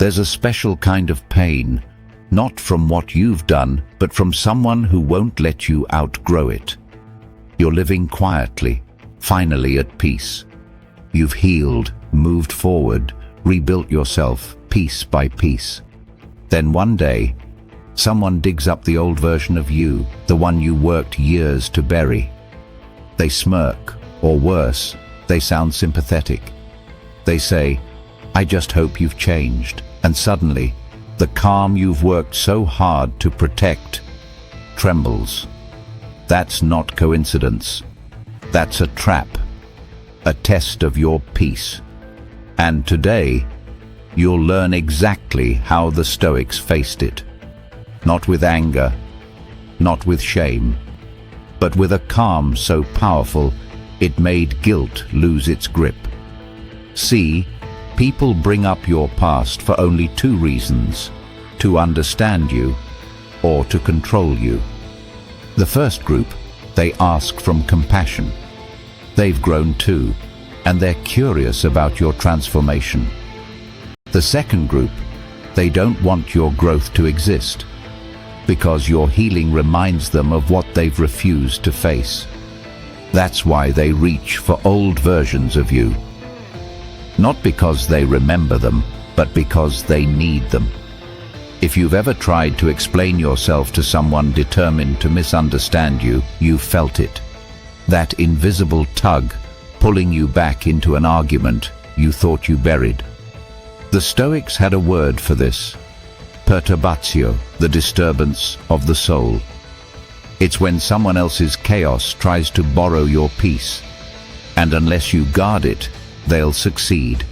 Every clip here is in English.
There's a special kind of pain, not from what you've done, but from someone who won't let you outgrow it. You're living quietly, finally at peace. You've healed, moved forward, rebuilt yourself piece by piece. Then one day, someone digs up the old version of you, the one you worked years to bury. They smirk, or worse, they sound sympathetic. They say, "I just hope you've changed." And suddenly, the calm you've worked so hard to protect trembles. That's not coincidence. That's a trap, a test of your peace. And today, you'll learn exactly how the Stoics faced it. Not with anger, not with shame, but with a calm so powerful it made guilt lose its grip. See, people bring up your past for only two reasons: to understand you or to control you. The first group, they ask from compassion. They've grown too, and they're curious about your transformation. The second group, they don't want your growth to exist, because your healing reminds them of what they've refused to face. That's why they reach for old versions of you. Not because they remember them, but because they need them. If you've ever tried to explain yourself to someone determined to misunderstand you, you've felt it. That invisible tug pulling you back into an argument you thought you buried. The Stoics had a word for this: perturbatio, the disturbance of the soul. It's when someone else's chaos tries to borrow your peace, and unless you guard it, they'll succeed,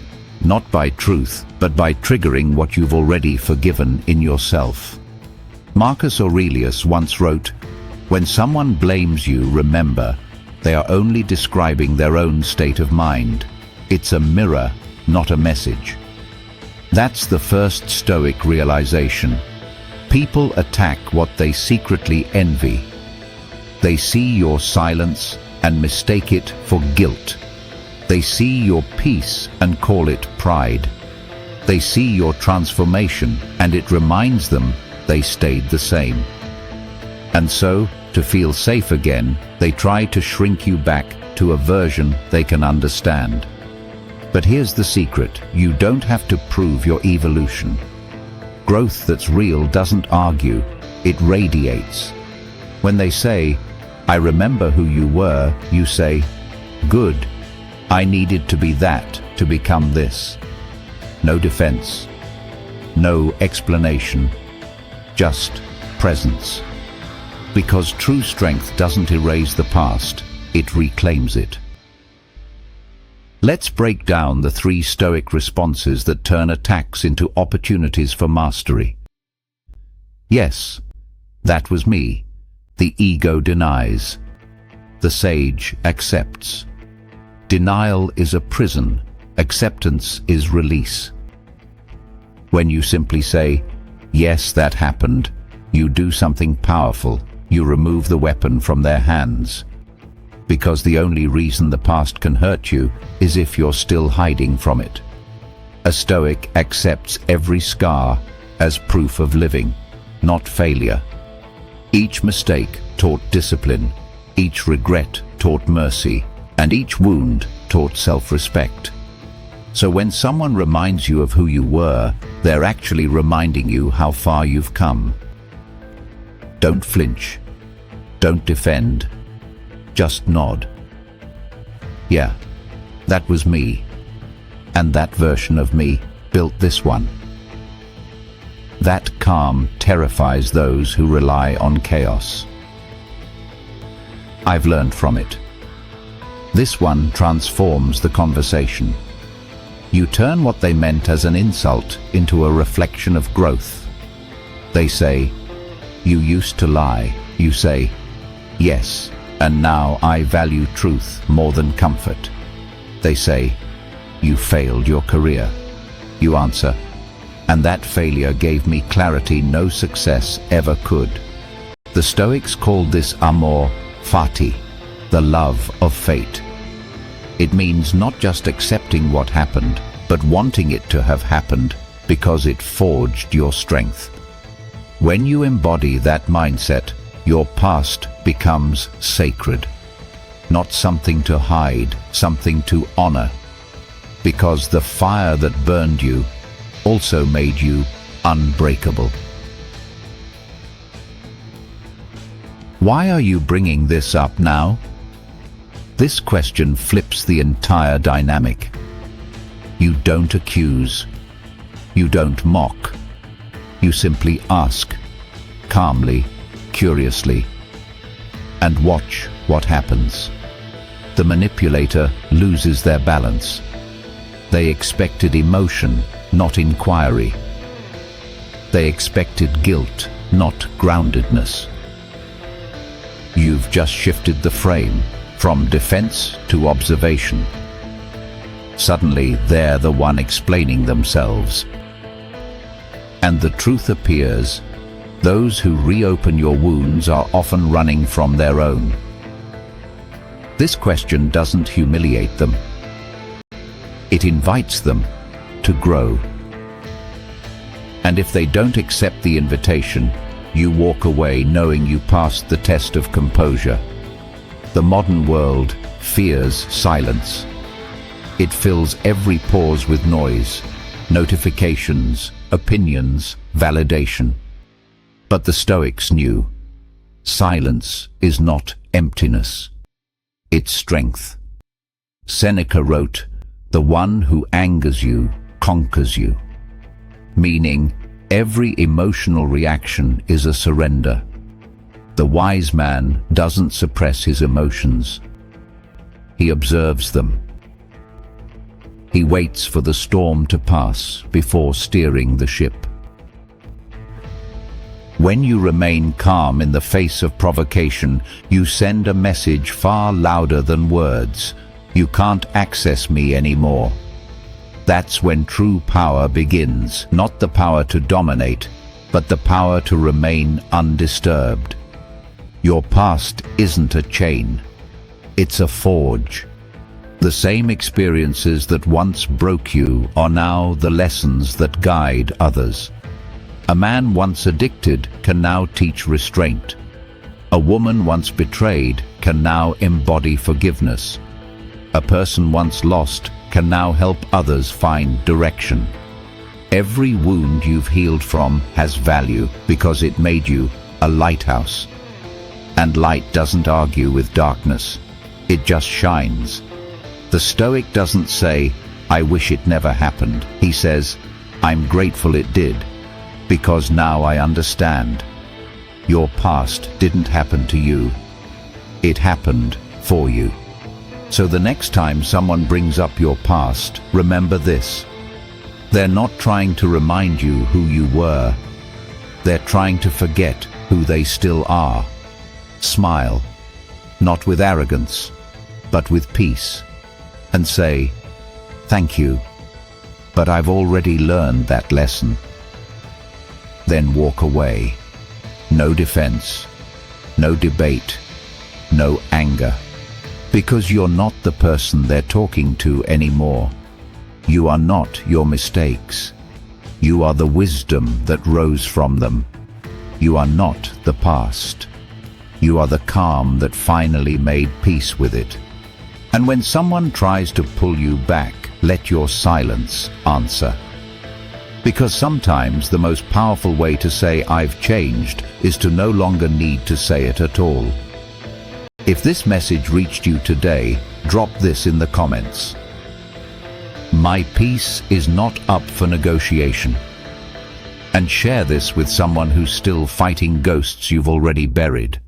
not by truth, but by triggering what you've already forgiven in yourself. Marcus Aurelius once wrote, "When someone blames you, remember, they are only describing their own state of mind. It's a mirror, not a message." That's the first Stoic realization. People attack what they secretly envy. They see your silence and mistake it for guilt. They see your peace and call it pride. They see your transformation and it reminds them they stayed the same. And so, to feel safe again, they try to shrink you back to a version they can understand. But here's the secret: you don't have to prove your evolution. Growth that's real doesn't argue, it radiates. When they say, "I remember who you were," you say, "Good. I needed to be that to become this." No defense, no explanation, just presence. Because true strength doesn't erase the past, it reclaims it. Let's break down the 3 Stoic responses that turn attacks into opportunities for mastery. Yes, that was me. The ego denies. The sage accepts. Denial is a prison. Acceptance is release. When you simply say, "Yes, that happened," you do something powerful. You remove the weapon from their hands. Because the only reason the past can hurt you is if you're still hiding from it. A Stoic accepts every scar as proof of living, not failure. Each mistake taught discipline, each regret taught mercy, and each wound taught self-respect. So when someone reminds you of who you were, they're actually reminding you how far you've come. Don't flinch. Don't defend. Just nod. Yeah, that was me. And that version of me built this one. That calm terrifies those who rely on chaos. I've learned from it. This one transforms the conversation. You turn what they meant as an insult into a reflection of growth. They say, "You used to lie." You say, "Yes, and now I value truth more than comfort." They say, "You failed your career." You answer, "And that failure gave me clarity no success ever could." The Stoics called this amor fati, the love of fate. It means not just accepting what happened, but wanting it to have happened because it forged your strength. When you embody that mindset, your past becomes sacred. Not something to hide, something to honor. Because the fire that burned you also made you unbreakable. Why are you bringing this up now? This question flips the entire dynamic. You don't accuse. You don't mock. You simply ask, calmly, curiously, and watch what happens. The manipulator loses their balance. They expected emotion, not inquiry. They expected guilt, not groundedness. You've just shifted the frame from defense to observation. Suddenly, they're the one explaining themselves. And the truth appears. Those who reopen your wounds are often running from their own. This question doesn't humiliate them. It invites them to grow. And if they don't accept the invitation, you walk away knowing you passed the test of composure. The modern world fears silence. It fills every pause with noise, notifications, opinions, validation. But the Stoics knew, silence is not emptiness. It's strength. Seneca wrote, "The one who angers you conquers you," meaning every emotional reaction is a surrender. The wise man doesn't suppress his emotions. He observes them. He waits for the storm to pass before steering the ship. When you remain calm in the face of provocation, you send a message far louder than words. You can't access me anymore. That's when true power begins, not the power to dominate, but the power to remain undisturbed. Your past isn't a chain. It's a forge. The same experiences that once broke you are now the lessons that guide others. A man once addicted can now teach restraint. A woman once betrayed can now embody forgiveness. A person once lost can now help others find direction. Every wound you've healed from has value because it made you a lighthouse. And light doesn't argue with darkness. It just shines. The Stoic doesn't say, "I wish it never happened." He says, "I'm grateful it did, because now I understand. Your past didn't happen to you. It happened for you." So the next time someone brings up your past, remember this. They're not trying to remind you who you were. They're trying to forget who they still are. Smile, not with arrogance, but with peace, and say, "Thank you, but I've already learned that lesson." Then walk away. No defense, no debate, no anger. Because you're not the person they're talking to anymore. You are not your mistakes. You are the wisdom that rose from them. You are not the past. You are the calm that finally made peace with it. And when someone tries to pull you back, let your silence answer. Because sometimes the most powerful way to say "I've changed" is to no longer need to say it at all. If this message reached you today, drop this in the comments. My peace is not up for negotiation. And share this with someone who's still fighting ghosts you've already buried.